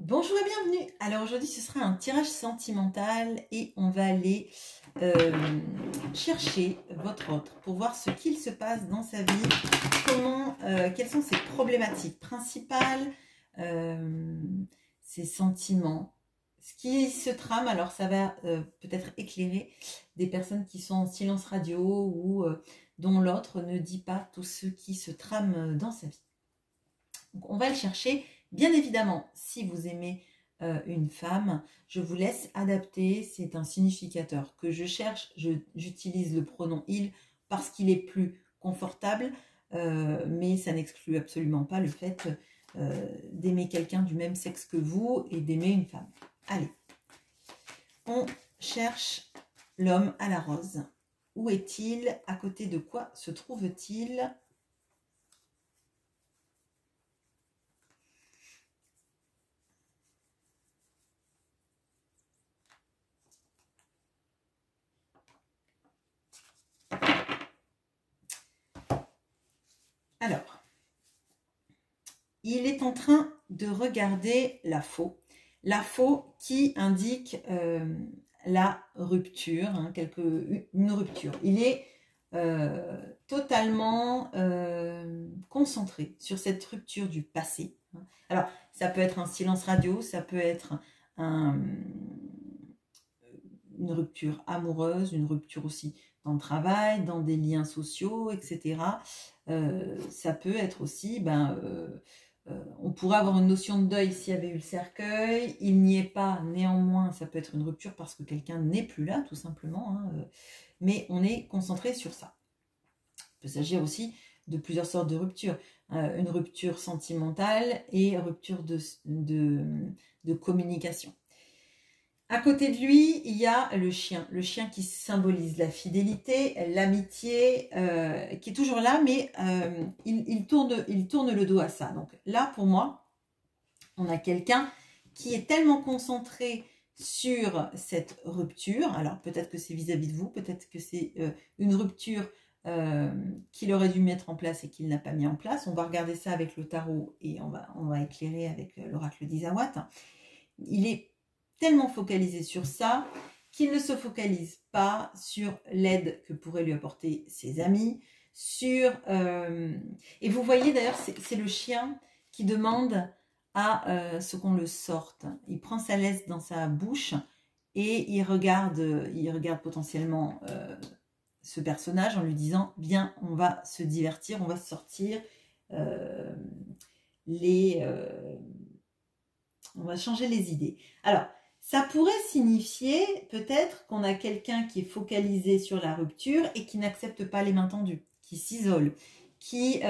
Bonjour et bienvenue. Alors aujourd'hui ce sera un tirage sentimental et on va aller chercher votre autre pour voir ce qu'il se passe dans sa vie, quelles sont ses problématiques principales, ses sentiments, ce qui se trame. Alors ça va peut-être éclairer des personnes qui sont en silence radio ou dont l'autre ne dit pas tout ce qui se trame dans sa vie. Donc on va le chercher. Bien évidemment, si vous aimez une femme, je vous laisse adapter. C'est un significateur que je cherche. J'utilise le pronom « il » parce qu'il est plus confortable, mais ça n'exclut absolument pas le fait d'aimer quelqu'un du même sexe que vous et d'aimer une femme. Allez, on cherche l'homme à la rose. Où est-il? À côté de quoi se trouve-t-il? Alors, il est en train de regarder la faux. La faux qui indique la rupture, hein, une rupture. Il est totalement concentré sur cette rupture du passé. Alors, ça peut être un silence radio, ça peut être une rupture amoureuse, une rupture aussi dans le travail, dans des liens sociaux, etc. Ça peut être aussi, on pourrait avoir une notion de deuil s'il y avait eu le cercueil, il n'y est pas, néanmoins, ça peut être une rupture parce que quelqu'un n'est plus là, tout simplement, hein, mais on est concentré sur ça. Il peut s'agir aussi de plusieurs sortes de ruptures, une rupture sentimentale et rupture de communication. À côté de lui, il y a le chien qui symbolise la fidélité, l'amitié, qui est toujours là, mais il tourne le dos à ça. Donc là, pour moi, on a quelqu'un qui est tellement concentré sur cette rupture. Alors peut-être que c'est vis-à-vis de vous, peut-être que c'est une rupture qu'il aurait dû mettre en place et qu'il n'a pas mis en place. On va regarder ça avec le tarot et on va éclairer avec l'oracle d'Isawat. Il est tellement focalisé sur ça qu'il ne se focalise pas sur l'aide que pourraient lui apporter ses amis, et vous voyez d'ailleurs, c'est le chien qui demande à ce qu'on le sorte. Il prend sa laisse dans sa bouche et il regarde potentiellement ce personnage en lui disant « Viens, on va se divertir, on va sortir on va changer les idées. » Alors, ça pourrait signifier peut-être qu'on a quelqu'un qui est focalisé sur la rupture et qui n'accepte pas les mains tendues, qui s'isole, qui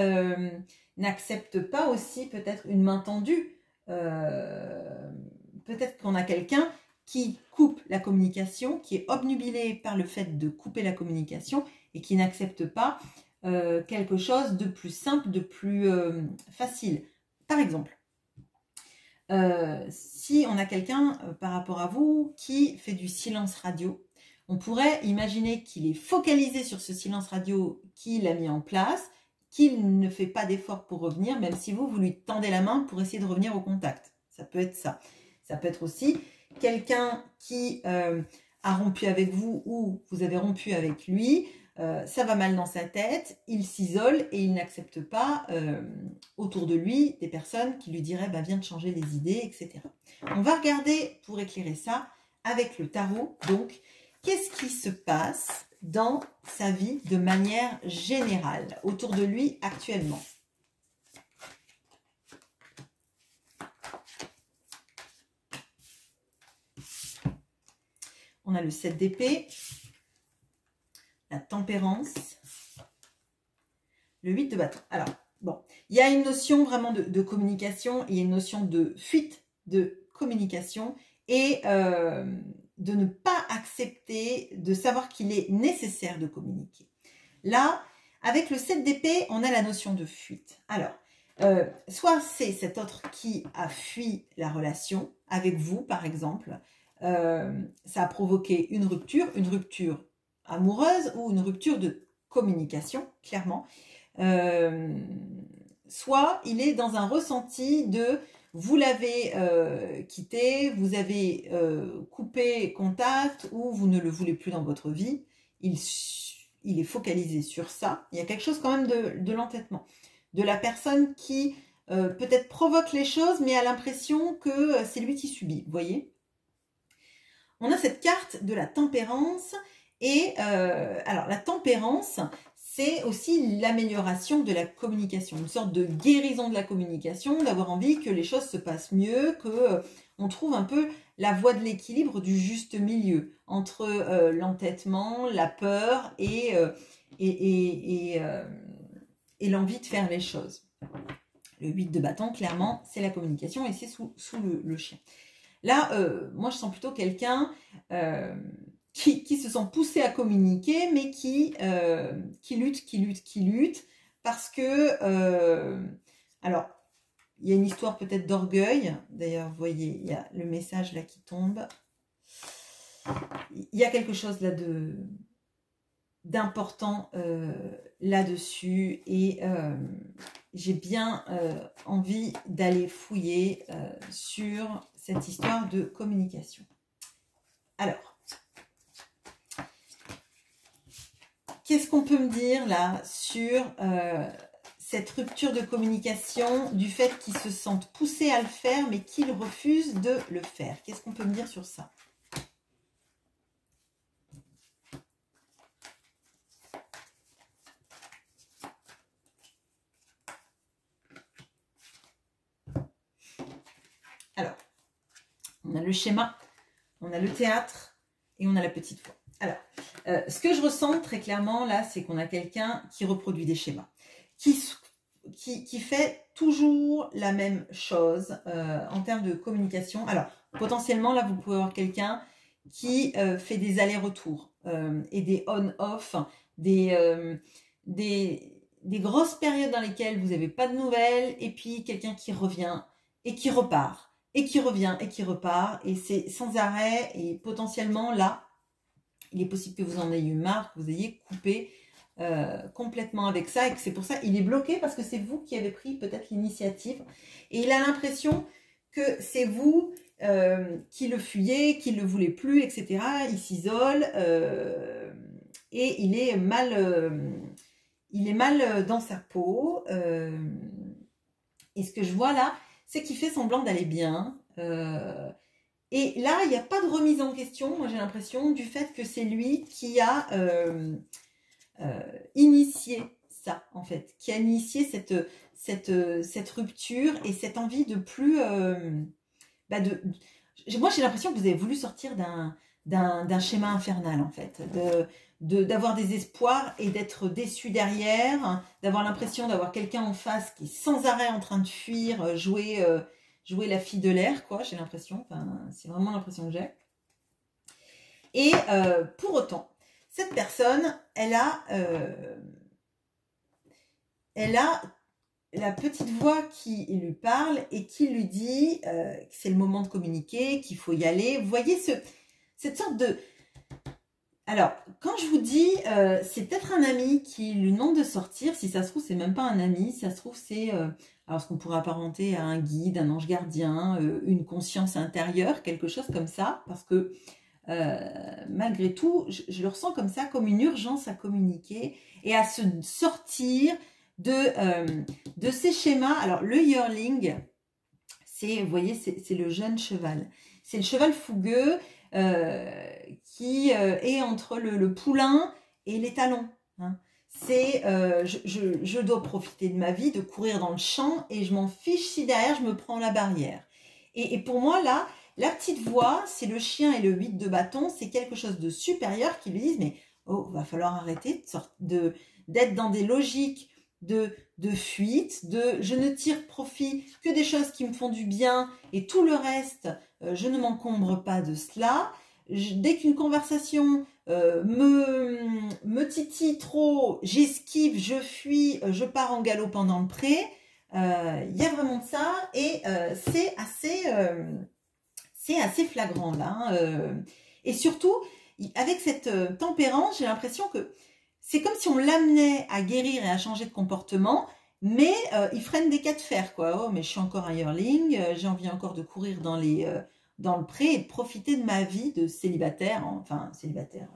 n'accepte pas aussi peut-être une main tendue. Peut-être qu'on a quelqu'un qui coupe la communication, qui est obnubilé par le fait de couper la communication et qui n'accepte pas quelque chose de plus simple, de plus facile. Par exemple, si on a quelqu'un par rapport à vous qui fait du silence radio, on pourrait imaginer qu'il est focalisé sur ce silence radio qu'il a mis en place, qu'il ne fait pas d'effort pour revenir, même si vous lui tendez la main pour essayer de revenir au contact. Ça peut être ça. Ça peut être aussi quelqu'un qui a rompu avec vous ou vous avez rompu avec lui. Ça va mal dans sa tête, il s'isole et il n'accepte pas autour de lui des personnes qui lui diraient viens de changer les idées, etc. On va regarder pour éclairer ça avec le tarot. Donc, qu'est-ce qui se passe dans sa vie de manière générale autour de lui actuellement? On a le 7 d'épée, la tempérance, le 8 de bâton. Alors, bon, il y a une notion vraiment de communication, il y a une notion de fuite de communication et de ne pas accepter, de savoir qu'il est nécessaire de communiquer. Là, avec le 7 d'épée, on a la notion de fuite. Alors, soit c'est cet autre qui a fui la relation avec vous, par exemple, ça a provoqué une rupture amoureuse ou une rupture de communication, clairement. Soit il est dans un ressenti de vous l'avez quitté, vous avez coupé contact ou vous ne le voulez plus dans votre vie, il est focalisé sur ça. Il y a quelque chose quand même de l'entêtement, de la personne qui peut-être provoque les choses, mais a l'impression que c'est lui qui subit, vous voyez. On a cette carte de la tempérance, et alors la tempérance, c'est aussi l'amélioration de la communication, une sorte de guérison de la communication, d'avoir envie que les choses se passent mieux, que on trouve un peu la voie de l'équilibre, du juste milieu entre l'entêtement, la peur et l'envie de faire les choses. Le 8 de bâton, clairement, c'est la communication et c'est sous le chien. Là, moi, je sens plutôt quelqu'un qui se sent poussé à communiquer, mais qui lutte, parce que, alors, il y a une histoire peut-être d'orgueil. D'ailleurs, vous voyez, il y a le message là qui tombe. Il y a quelque chose là d'important là-dessus, et j'ai bien envie d'aller fouiller sur cette histoire de communication. Alors, qu'est-ce qu'on peut me dire là sur cette rupture de communication, du fait qu'ils se sentent poussés à le faire, mais qu'ils refusent de le faire? Qu'est-ce qu'on peut me dire sur ça? Alors, on a le schéma, on a le théâtre et on a la petite voix. Alors, ce que je ressens très clairement là, c'est qu'on a quelqu'un qui reproduit des schémas, qui fait toujours la même chose en termes de communication. Alors, potentiellement, là, vous pouvez avoir quelqu'un qui fait des allers-retours et des on-off, des grosses périodes dans lesquelles vous n'avez pas de nouvelles, et puis quelqu'un qui revient et qui repart, et qui revient et qui repart, et c'est sans arrêt, et potentiellement, là, il est possible que vous en ayez eu marre, que vous ayez coupé complètement avec ça, et que c'est pour ça qu'il est bloqué, parce que c'est vous qui avez pris peut-être l'initiative, et il a l'impression que c'est vous qui le fuyez, qui ne le voulez plus, etc. Il s'isole et il est mal dans sa peau. Et ce que je vois là, c'est qu'il fait semblant d'aller bien. Et là, il n'y a pas de remise en question, moi j'ai l'impression, du fait que c'est lui qui a initié ça, en fait, qui a initié cette rupture et cette envie de plus... moi j'ai l'impression que vous avez voulu sortir d'un schéma infernal, en fait, d'avoir des espoirs et d'être déçu derrière, d'avoir l'impression d'avoir quelqu'un en face qui est sans arrêt en train de fuir, jouer la fille de l'air, quoi, j'ai l'impression, enfin, c'est vraiment l'impression que j'ai. Et pour autant, cette personne, elle a la petite voix qui lui parle et qui lui dit que c'est le moment de communiquer, qu'il faut y aller. Vous voyez cette sorte de... Alors, quand je vous dis, c'est peut-être un ami qui lui demande de sortir. Si ça se trouve, c'est même pas un ami. Si ça se trouve, c'est alors ce qu'on pourrait apparenter à un guide, un ange gardien, une conscience intérieure, quelque chose comme ça. Parce que malgré tout, je le ressens comme ça, comme une urgence à communiquer et à se sortir de ces schémas. Alors, le yearling, c'est, vous voyez, c'est le jeune cheval. C'est le cheval fougueux qui est entre le poulain et les talons. Hein. C'est, je dois profiter de ma vie, de courir dans le champ, et je m'en fiche si derrière je me prends la barrière. Et pour moi, là, la petite voix, c'est le chien et le 8 de bâton, c'est quelque chose de supérieur qui lui disent, mais oh, va falloir arrêter d'être dans des logiques de fuite, je ne tire profit que des choses qui me font du bien, et tout le reste, je ne m'encombre pas de cela. Dès qu'une conversation me titille trop, j'esquive, je fuis, je pars en galop pendant le pré. Il y a vraiment de ça, et c'est assez flagrant là. Et surtout, avec cette tempérance, j'ai l'impression que c'est comme si on l'amenait à guérir et à changer de comportement, mais il freine des cas de fer, quoi. Oh, mais je suis encore un yearling, j'ai envie encore de courir dans le pré et de profiter de ma vie de célibataire, enfin célibataire,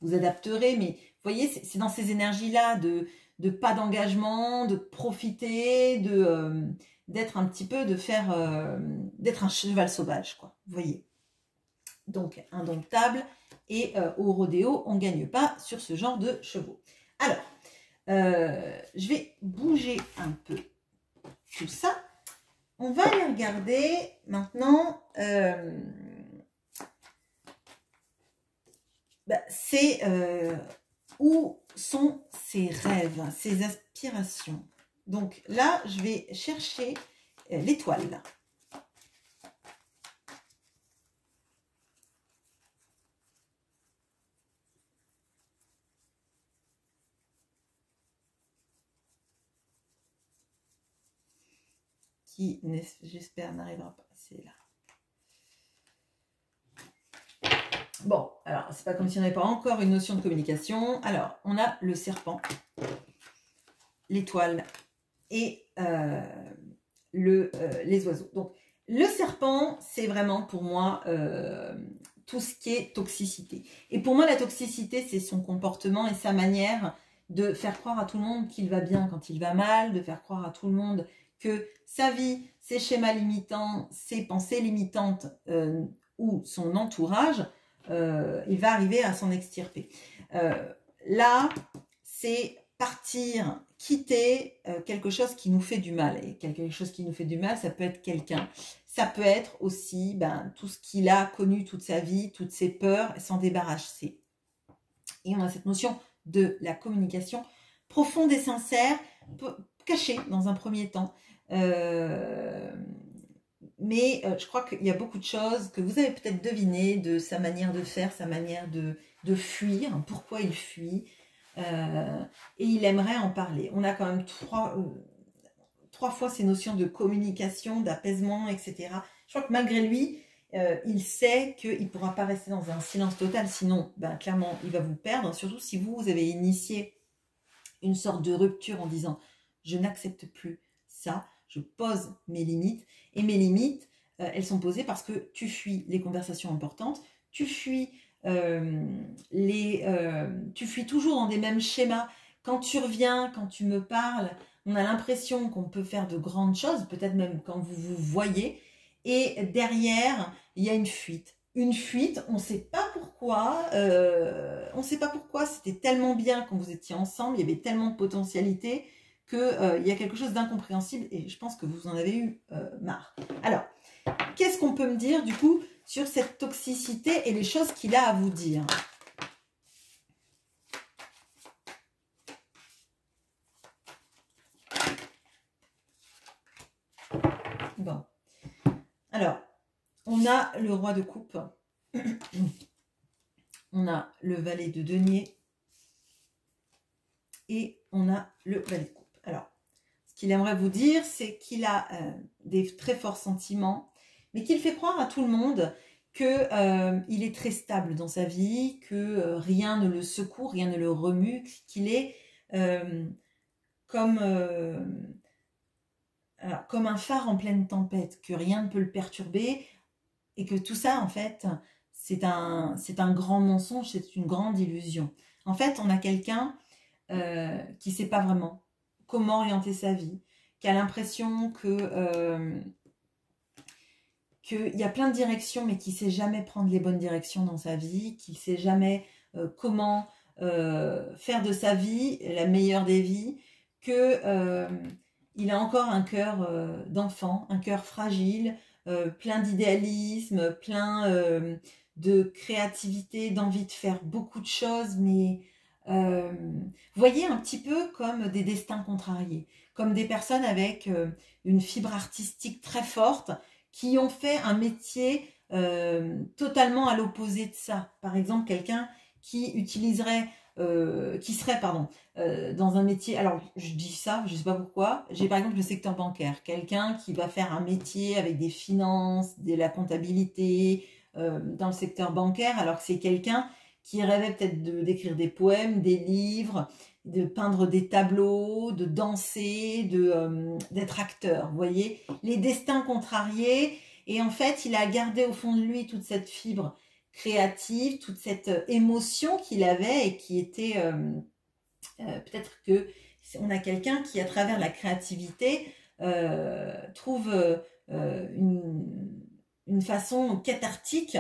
vous adapterez, mais vous voyez, c'est dans ces énergies-là de pas d'engagement, de profiter, d'être un petit peu, d'être un cheval sauvage, quoi, vous voyez. Donc, indomptable, et au rodéo, on ne gagne pas sur ce genre de chevaux. Alors, je vais bouger un peu tout ça. On va aller regarder maintenant c'est où sont ses rêves, ses aspirations. Donc là, je vais chercher l'étoile. Qui, j'espère, n'arrivera pas. C'est là. Bon, alors, c'est pas comme si on n'avait pas encore une notion de communication. Alors, on a le serpent, l'étoile et les oiseaux. Donc, le serpent, c'est vraiment pour moi tout ce qui est toxicité. Et pour moi, la toxicité, c'est son comportement et sa manière de faire croire à tout le monde qu'il va bien quand il va mal, de faire croire à tout le monde que sa vie, ses schémas limitants, ses pensées limitantes ou son entourage, il va arriver à s'en extirper. Là, c'est partir, quitter quelque chose qui nous fait du mal. Et quelque chose qui nous fait du mal, ça peut être quelqu'un. Ça peut être aussi tout ce qu'il a connu toute sa vie, toutes ses peurs, s'en débarrasser. Et on a cette notion de la communication profonde et sincère, cachée dans un premier temps. Mais je crois qu'il y a beaucoup de choses que vous avez peut-être devinées de sa manière de faire, sa manière de fuir, pourquoi il fuit. Et il aimerait en parler. On a quand même trois fois ces notions de communication, d'apaisement, etc. Je crois que malgré lui, il sait qu'il ne pourra pas rester dans un silence total, sinon, clairement, il va vous perdre, surtout si vous avez initié une sorte de rupture en disant « je n'accepte plus ça, je pose mes limites ». Et mes limites, elles sont posées parce que tu fuis les conversations importantes, tu fuis tu fuis toujours dans des mêmes schémas. Quand tu reviens, quand tu me parles, on a l'impression qu'on peut faire de grandes choses, peut-être même quand vous vous voyez, et derrière, il y a une fuite. Une fuite, on ne sait pas pourquoi, c'était tellement bien quand vous étiez ensemble, il y avait tellement de potentialité qu'il y a quelque chose d'incompréhensible et je pense que vous en avez eu marre. Alors, qu'est-ce qu'on peut me dire du coup sur cette toxicité et les choses qu'il a à vous dire? Bon. Alors, on a le roi de coupe. On a le valet de denier. Et on a le valet de coupe. Alors, ce qu'il aimerait vous dire, c'est qu'il a des très forts sentiments, mais qu'il fait croire à tout le monde qu'il est très stable dans sa vie, que rien ne le secoue, rien ne le remue, qu'il est comme un phare en pleine tempête, que rien ne peut le perturber, et que tout ça, en fait, c'est un grand mensonge, c'est une grande illusion. En fait, on a quelqu'un qui ne sait pas vraiment comment orienter sa vie, qui a l'impression qu'il y a plein de directions, mais qui ne sait jamais prendre les bonnes directions dans sa vie, qui ne sait jamais comment faire de sa vie la meilleure des vies, qu'il a encore un cœur d'enfant, un cœur fragile, plein d'idéalisme, plein de créativité, d'envie de faire beaucoup de choses, mais voyez un petit peu comme des destins contrariés, comme des personnes avec une fibre artistique très forte qui ont fait un métier totalement à l'opposé de ça. Par exemple, quelqu'un qui utiliserait, qui serait, dans un métier, alors je dis ça, je ne sais pas pourquoi, j'ai par exemple le secteur bancaire, quelqu'un qui va faire un métier avec des finances, de la comptabilité, dans le secteur bancaire, alors que c'est quelqu'un qui rêvait peut-être d'écrire des poèmes, des livres, de peindre des tableaux, de danser, d'être acteur. Vous voyez, les destins contrariés. Et en fait, il a gardé au fond de lui toute cette fibre créative, toute cette émotion qu'il avait et qui était peut-être que on a quelqu'un qui, à travers la créativité, trouve une façon cathartique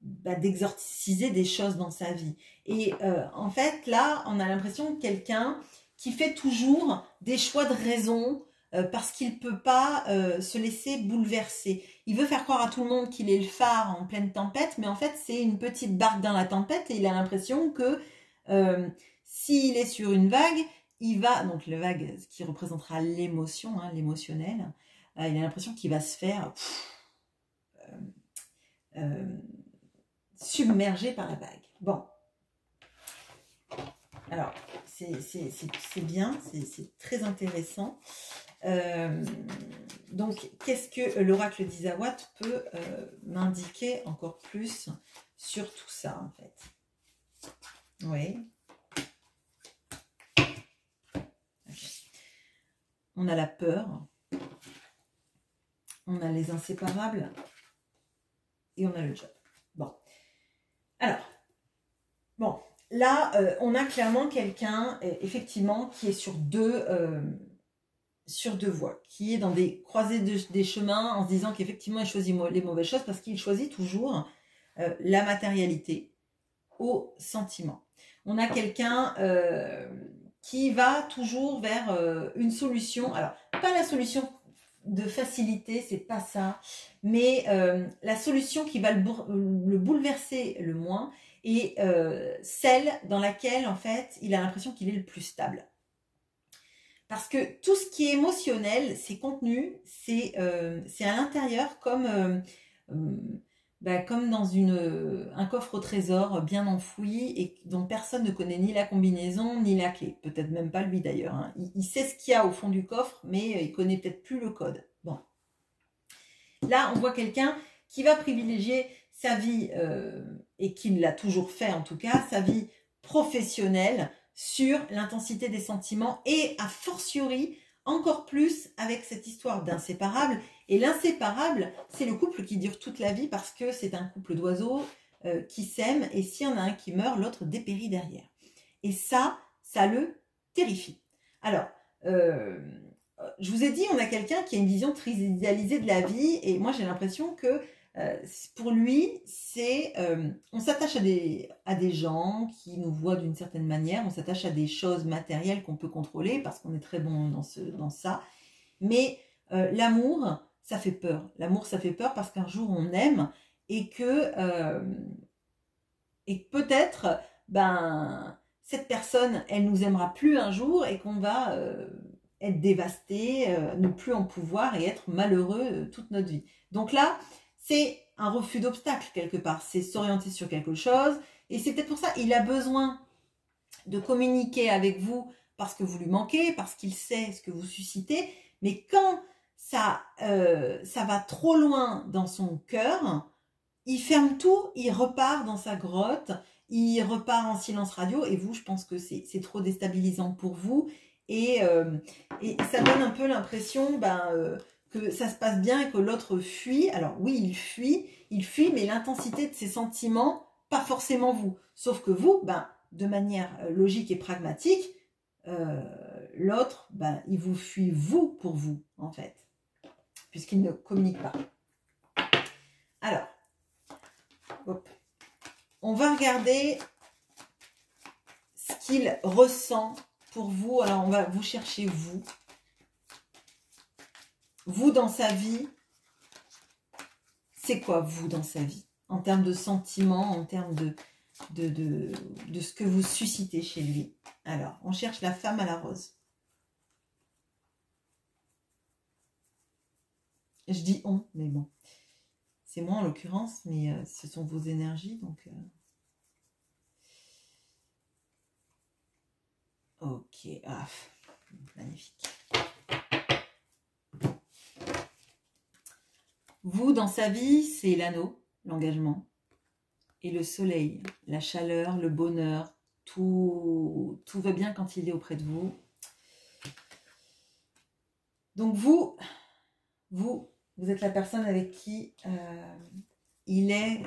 d'exorciser des choses dans sa vie. Et en fait, là, on a l'impression de quelqu'un qui fait toujours des choix de raison parce qu'il ne peut pas se laisser bouleverser. Il veut faire croire à tout le monde qu'il est le phare en pleine tempête, mais en fait, c'est une petite barque dans la tempête et il a l'impression que s'il est sur une vague, il va, donc le vague, ce qui représentera l'émotion, hein, l'émotionnel, il a l'impression qu'il va se faire submergé par la vague. Bon. Alors, c'est bien, c'est très intéressant. Donc, qu'est-ce que l'oracle d'Isawat peut m'indiquer encore plus sur tout ça, en fait? Oui. Okay. On a la peur. On a les inséparables. Et on a le job. Bon. Alors, bon, là, on a clairement quelqu'un, effectivement, qui est sur deux voies, qui est dans des croisées des chemins en se disant qu'effectivement, il choisit les mauvaises choses parce qu'il choisit toujours la matérialité au sentiment. On a quelqu'un qui va toujours vers une solution, alors, pas la solution de facilité, c'est pas ça, mais la solution qui va le bouleverser le moins et celle dans laquelle en fait il a l'impression qu'il est le plus stable. Parce que tout ce qui est émotionnel, c'est contenu, c'est à l'intérieur comme dans un coffre au trésor bien enfoui et dont personne ne connaît ni la combinaison ni la clé. Peut-être même pas lui d'ailleurs. Hein. Il sait ce qu'il y a au fond du coffre, mais il connaît peut-être plus le code. Bon. Là, on voit quelqu'un qui va privilégier sa vie, et qui l'a toujours fait en tout cas, sa vie professionnelle sur l'intensité des sentiments et a fortiori encore plus avec cette histoire d'inséparable. Et l'inséparable, c'est le couple qui dure toute la vie parce que c'est un couple d'oiseaux qui s'aiment et s'il y en a un qui meurt, l'autre dépérit derrière. Et ça le terrifie. Alors, je vous ai dit, on a quelqu'un qui a une vision très idéalisée de la vie et moi j'ai l'impression que pour lui, on s'attache à des gens qui nous voient d'une certaine manière, on s'attache à des choses matérielles qu'on peut contrôler parce qu'on est très bon dans ça. Mais l'amour, ça fait peur. L'amour, ça fait peur parce qu'un jour on aime et que peut-être, cette personne, elle nous aimera plus un jour et qu'on va être dévasté, ne plus en pouvoir et être malheureux toute notre vie. Donc là, c'est un refus d'obstacle quelque part, c'est s'orienter sur quelque chose et c'est peut-être pour ça qu'il a besoin de communiquer avec vous parce que vous lui manquez, parce qu'il sait ce que vous suscitez, mais quand ça va trop loin dans son cœur, il ferme tout, il repart dans sa grotte, il repart en silence radio et vous, je pense que c'est trop déstabilisant pour vous et ça donne un peu l'impression que ça se passe bien et que l'autre fuit. Alors oui, il fuit, mais l'intensité de ses sentiments, pas forcément vous. Sauf que vous, de manière logique et pragmatique, l'autre, il vous fuit vous pour vous, en fait, puisqu'il ne communique pas. Alors, hop, on va regarder ce qu'il ressent pour vous. Alors, on va vous chercher vous. Vous dans sa vie, c'est quoi vous dans sa vie? En termes de sentiments, en termes de ce que vous suscitez chez lui. Alors, on cherche la femme à la rose. Je dis on, mais bon. C'est moi en l'occurrence, mais ce sont vos énergies, donc... Ok, magnifique. Vous, dans sa vie, c'est l'anneau, l'engagement, et le soleil, la chaleur, le bonheur, tout va bien quand il est auprès de vous. Donc vous êtes la personne avec qui il est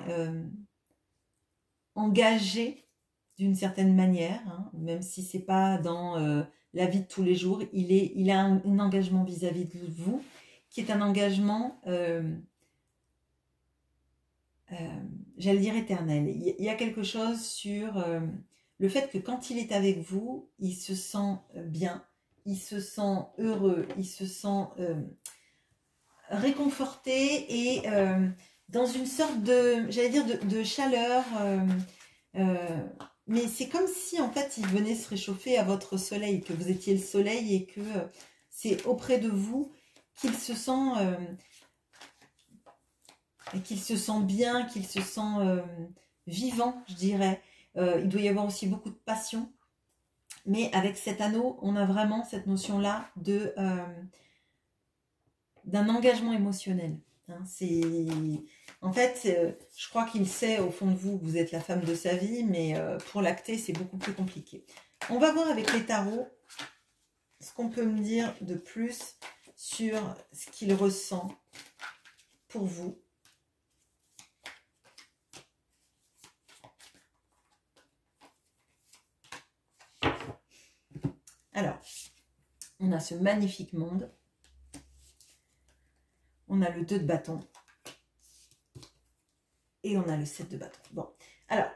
engagé d'une certaine manière, hein, même si c'est pas dans la vie de tous les jours. Il a un engagement vis-à-vis de vous, qui est un engagement, j'allais dire éternel. Il y a quelque chose sur le fait que quand il est avec vous, il se sent bien, il se sent heureux, il se sent réconforté et dans une sorte de, j'allais dire, de chaleur. Mais c'est comme si en fait il venait se réchauffer à votre soleil, que vous étiez le soleil et que c'est auprès de vous qu'il se sent bien, qu'il se sent vivant, je dirais. Il doit y avoir aussi beaucoup de passion. Mais avec cet anneau, on a vraiment cette notion-là d'un engagement émotionnel. Hein, en fait, je crois qu'il sait au fond de vous que vous êtes la femme de sa vie, mais pour l'acter, c'est beaucoup plus compliqué. On va voir avec les tarots ce qu'on peut me dire de plus sur ce qu'il ressent pour vous. Alors, on a ce magnifique monde. On a le 2 de bâton. Et on a le 7 de bâton. Bon, alors,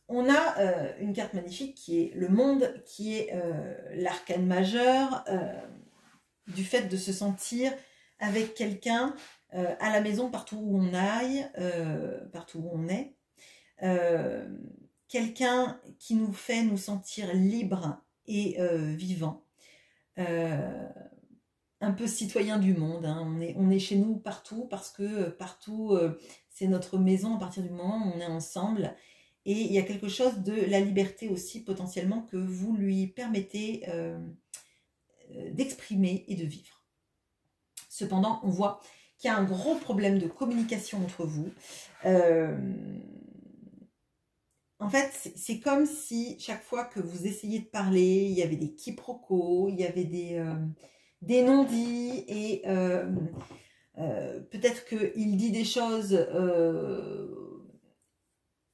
on a une carte magnifique qui est le monde, qui est l'arcane majeur du fait de se sentir avec quelqu'un à la maison, partout où on aille, partout où on est. Quelqu'un qui nous fait nous sentir libres et vivants. Un peu citoyen du monde, hein. On est chez nous partout parce que partout c'est notre maison à partir du moment où on est ensemble. Et il y a quelque chose de la liberté aussi potentiellement que vous lui permettez d'exprimer et de vivre. Cependant, on voit qu'il y a un gros problème de communication entre vous. En fait, c'est comme si chaque fois que vous essayez de parler, il y avait des quiproquos, il y avait des non-dits et peut-être qu'il dit des choses,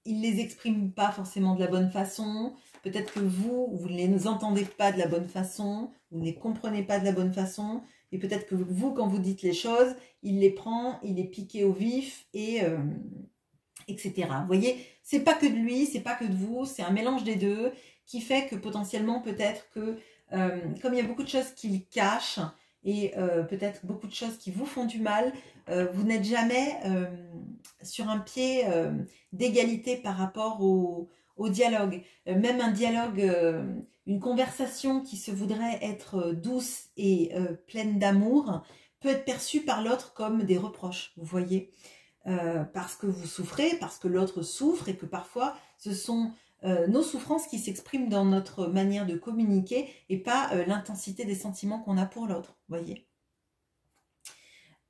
il ne les exprime pas forcément de la bonne façon, peut-être que vous ne les entendez pas de la bonne façon, vous ne les comprenez pas de la bonne façon, et peut-être que vous, quand vous dites les choses, il les prend, il les pique au vif, et etc. Vous voyez, c'est pas que de lui, c'est pas que de vous, c'est un mélange des deux qui fait que potentiellement peut-être que comme il y a beaucoup de choses qu'il cache et peut-être beaucoup de choses qui vous font du mal, vous n'êtes jamais sur un pied d'égalité par rapport au dialogue. Même un dialogue, une conversation qui se voudrait être douce et pleine d'amour peut être perçue par l'autre comme des reproches, vous voyez. Parce que vous souffrez, parce que l'autre souffre et que parfois ce sont nos souffrances qui s'expriment dans notre manière de communiquer et pas l'intensité des sentiments qu'on a pour l'autre, voyez.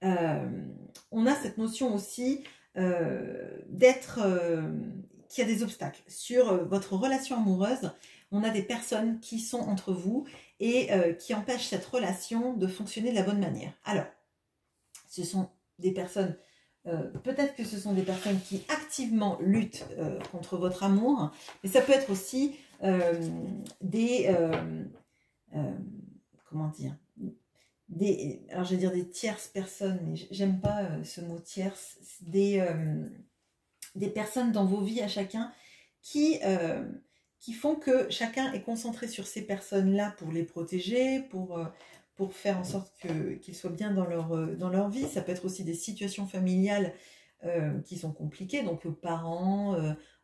On a cette notion aussi d'être qu'il y a des obstacles sur votre relation amoureuse. On a des personnes qui sont entre vous et qui empêchent cette relation de fonctionner de la bonne manière. Alors, ce sont des personnes peut-être que ce sont des personnes qui activement luttent contre votre amour, mais ça peut être aussi comment dire, alors je vais dire des tierces personnes, mais j'aime pas ce mot tierce, des personnes dans vos vies à chacun qui font que chacun est concentré sur ces personnes-là pour les protéger, pour faire en sorte qu'ils soient bien dans leur vie. Ça peut être aussi des situations familiales qui sont compliquées, donc parents,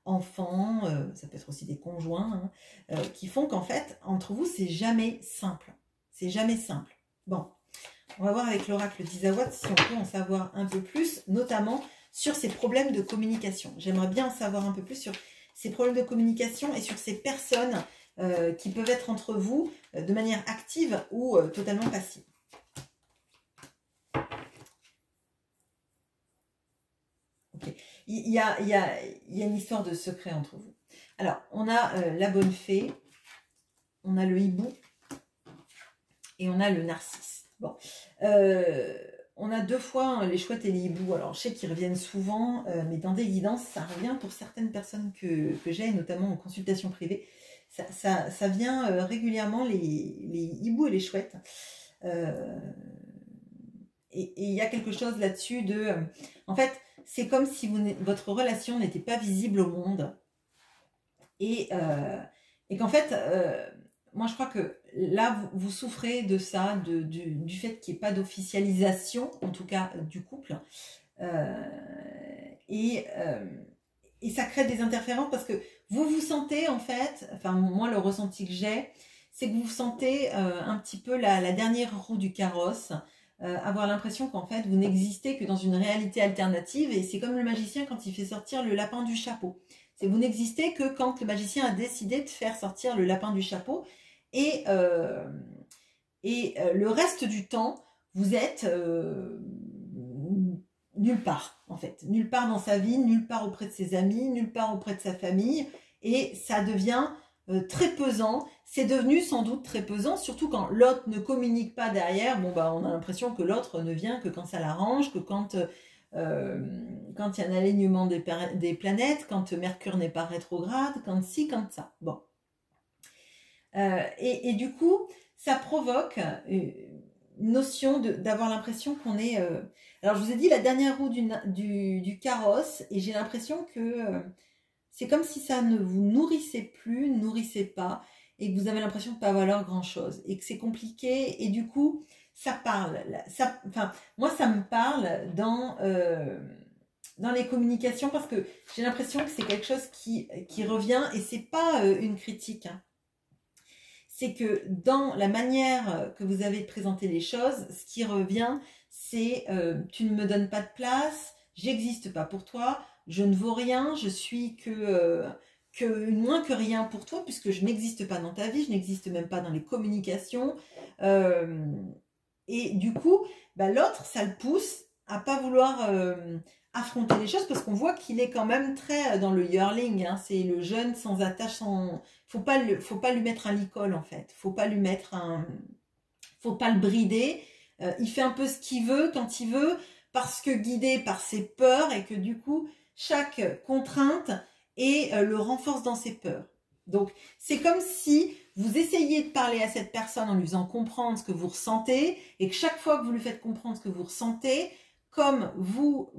enfants, ça peut être aussi des conjoints, hein, qui font qu'en fait, entre vous, c'est jamais simple. C'est jamais simple. Bon, on va voir avec l'oracle d'Isawatt si on peut en savoir un peu plus, notamment sur ces problèmes de communication. J'aimerais bien en savoir un peu plus sur ces problèmes de communication et sur ces personnes qui peuvent être entre vous de manière active ou totalement passive. Okay. Il y a une histoire de secret entre vous. Alors, on a la bonne fée, on a le hibou et on a le narcisse. Bon, on a 2 fois hein, les chouettes et les hiboux. Alors, je sais qu'ils reviennent souvent, mais dans des guidances, ça revient pour certaines personnes que j'ai, notamment en consultation privée. Ça vient régulièrement, les hiboux et les chouettes. Et il y a quelque chose là-dessus de... en fait, c'est comme si votre relation n'était pas visible au monde. Et qu'en fait, moi je crois que là, vous souffrez de ça, du fait qu'il n'y ait pas d'officialisation, en tout cas du couple. Et ça crée des interférences parce que vous vous sentez en fait, enfin moi le ressenti que j'ai, c'est que vous vous sentez un petit peu la dernière roue du carrosse, avoir l'impression qu'en fait vous n'existez que dans une réalité alternative, et c'est comme le magicien quand il fait sortir le lapin du chapeau. C'est vous n'existez que quand le magicien a décidé de faire sortir le lapin du chapeau, et le reste du temps vous êtes nulle part en fait, nulle part dans sa vie, nulle part auprès de ses amis, nulle part auprès de sa famille, et ça devient très pesant. C'est devenu sans doute très pesant, surtout quand l'autre ne communique pas derrière. Bon bah on a l'impression que l'autre ne vient que quand ça l'arrange, que quand il y a un alignement des planètes, quand Mercure n'est pas rétrograde, quand ci, quand ça. Bon. Et du coup, ça provoque une notion d'avoir l'impression qu'on est... Alors je vous ai dit la dernière roue du carrosse, et j'ai l'impression que c'est comme si ça ne vous nourrissait plus, nourrissait pas, et que vous avez l'impression de ne pas valoir grand-chose, et que c'est compliqué, et du coup, ça parle. Enfin, moi, ça me parle dans les communications, parce que j'ai l'impression que c'est quelque chose qui revient, et c'est pas une critique, hein. C'est que dans la manière que vous avez de présenter les choses, ce qui revient, c'est tu ne me donnes pas de place, j'existe pas pour toi, je ne vaux rien, je suis que moins que rien pour toi, puisque je n'existe pas dans ta vie, je n'existe même pas dans les communications. Et du coup, bah, l'autre, ça le pousse à pas vouloir affronter les choses, parce qu'on voit qu'il est quand même très dans le yearling, hein, c'est le jeune sans attache, sans... faut pas lui mettre un licol en fait, faut pas le brider. Il fait un peu ce qu'il veut quand il veut, parce que guidé par ses peurs, et que du coup chaque contrainte le renforce dans ses peurs. Donc c'est comme si vous essayez de parler à cette personne en lui faisant comprendre ce que vous ressentez, et que chaque fois que vous lui faites comprendre ce que vous ressentez, comme vous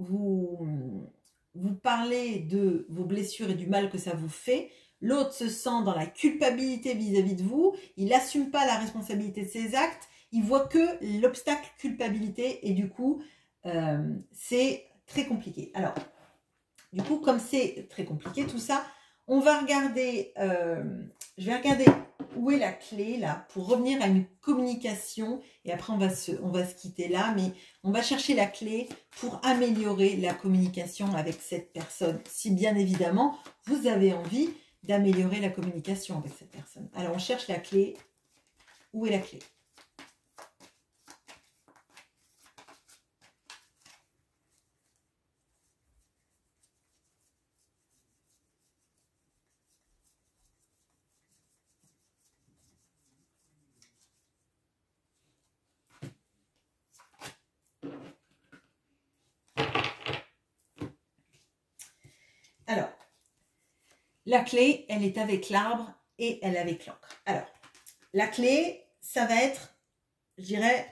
parlez de vos blessures et du mal que ça vous fait, l'autre se sent dans la culpabilité vis-à-vis de vous, il n'assume pas la responsabilité de ses actes, il voit que l'obstacle culpabilité, et du coup, c'est très compliqué. Alors, du coup, comme c'est très compliqué tout ça, on va regarder, je vais regarder où est la clé là, pour revenir à une communication, et après on va se quitter là, mais on va chercher la clé pour améliorer la communication avec cette personne, si bien évidemment vous avez envie d'améliorer la communication avec cette personne. Alors on cherche la clé. Où est la clé ? Alors, la clé, elle est avec l'arbre et elle est avec l'encre. Alors, la clé, ça va être, je dirais,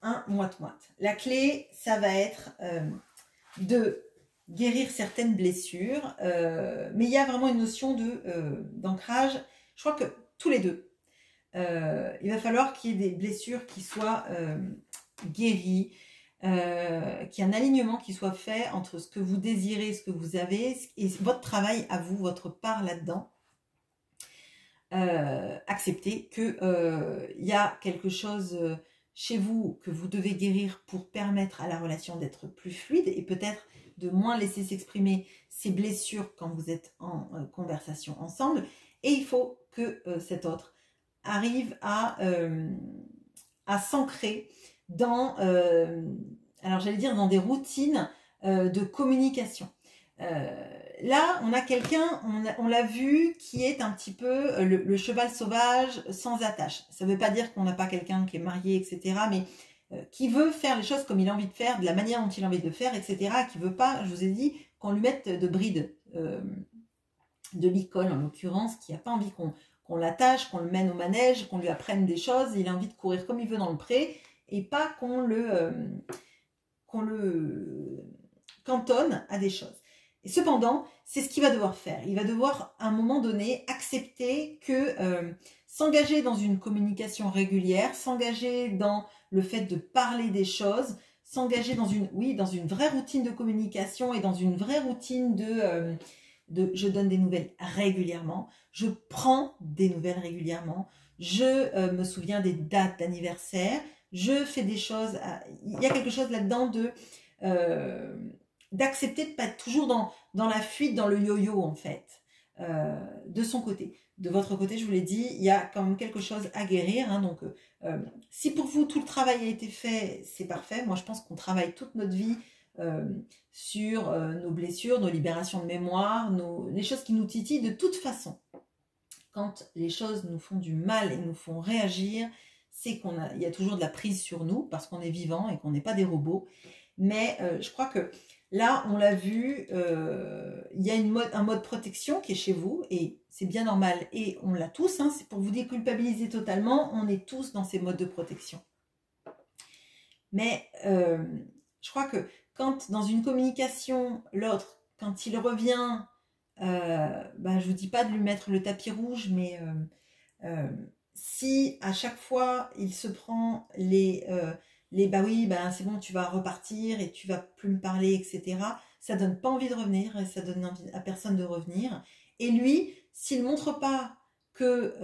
un moite-moite. La clé, ça va être de guérir certaines blessures, mais il y a vraiment une notion d'ancrage. Je crois que tous les deux, il va falloir qu'il y ait des blessures qui soient guéries, qu'il y ait un alignement qui soit fait entre ce que vous désirez, ce que vous avez, et votre travail à vous, votre part là-dedans. Accepter qu'il y a quelque chose chez vous que vous devez guérir pour permettre à la relation d'être plus fluide, et peut-être de moins laisser s'exprimer ces blessures quand vous êtes en conversation ensemble. Et il faut que cet autre arrive à s'ancrer dans, alors j'allais dire, dans des routines de communication. Là, on a quelqu'un, on l'a vu, qui est un petit peu le cheval sauvage sans attache. Ça ne veut pas dire qu'on n'a pas quelqu'un qui est marié, etc., mais qui veut faire les choses comme il a envie de faire, de la manière dont il a envie de le faire, etc., qui veut pas, je vous ai dit, qu'on lui mette de bride, de licol en l'occurrence, qui n'a pas envie qu'on l'attache, qu'on le mène au manège, qu'on lui apprenne des choses, il a envie de courir comme il veut dans le pré, et pas qu'on le cantonne à des choses. Et cependant, c'est ce qu'il va devoir faire. Il va devoir, à un moment donné, accepter que s'engager dans une communication régulière, s'engager dans le fait de parler des choses, s'engager dans une vraie routine de communication et dans une vraie routine de je donne des nouvelles régulièrement, je prends des nouvelles régulièrement, je me souviens des dates d'anniversaire, je fais des choses, il y a quelque chose là-dedans d'accepter de ne pas être toujours dans la fuite, dans le yo-yo en fait, de son côté. De votre côté, je vous l'ai dit, il y a quand même quelque chose à guérir, hein, donc si pour vous tout le travail a été fait, c'est parfait. Moi je pense qu'on travaille toute notre vie sur nos blessures, nos libérations de mémoire, les choses qui nous titillent de toute façon. Quand les choses nous font du mal et nous font réagir, c'est qu'il y a toujours de la prise sur nous parce qu'on est vivant et qu'on n'est pas des robots. Mais je crois que là, on l'a vu, il y a un mode protection qui est chez vous et c'est bien normal. Et on l'a tous, hein, c'est pour vous déculpabiliser totalement, on est tous dans ces modes de protection. Mais je crois que quand dans une communication, l'autre, quand il revient, je vous dis pas de lui mettre le tapis rouge, mais si à chaque fois il se prend bah oui, c'est bon, tu vas repartir et tu vas plus me parler, etc. Ça donne pas envie de revenir et ça donne envie à personne de revenir. Et lui, s'il montre pas que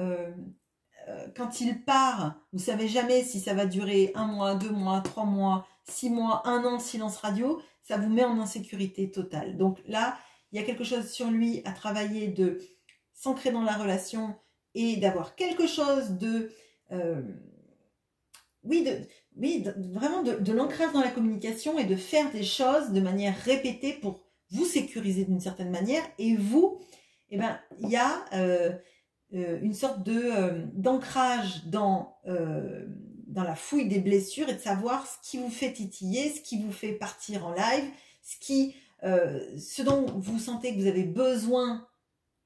quand il part, vous savez jamais si ça va durer 1 mois, 2 mois, 3 mois, 6 mois, 1 an de silence radio, ça vous met en insécurité totale. Donc là, il y a quelque chose sur lui à travailler, de s'ancrer dans la relation et d'avoir quelque chose de... vraiment de l'ancrage dans la communication et de faire des choses de manière répétée pour vous sécuriser d'une certaine manière. Et vous, il y a une sorte d'ancrage dans la fouille des blessures et de savoir ce qui vous fait titiller, ce qui vous fait partir en live, ce dont vous sentez que vous avez besoin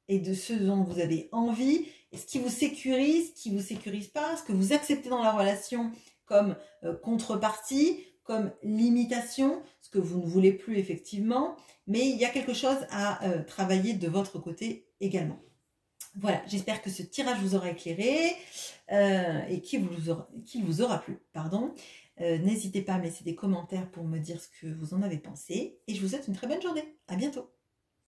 et de ce dont vous avez envie, et ce qui vous sécurise, ce qui ne vous sécurise pas, ce que vous acceptez dans la relation comme contrepartie, comme limitation, ce que vous ne voulez plus effectivement, mais il y a quelque chose à travailler de votre côté également. Voilà, j'espère que ce tirage vous aura éclairé et qu'il vous aura plu. Pardon. N'hésitez pas à me laisser des commentaires pour me dire ce que vous en avez pensé. Et je vous souhaite une très bonne journée. À bientôt.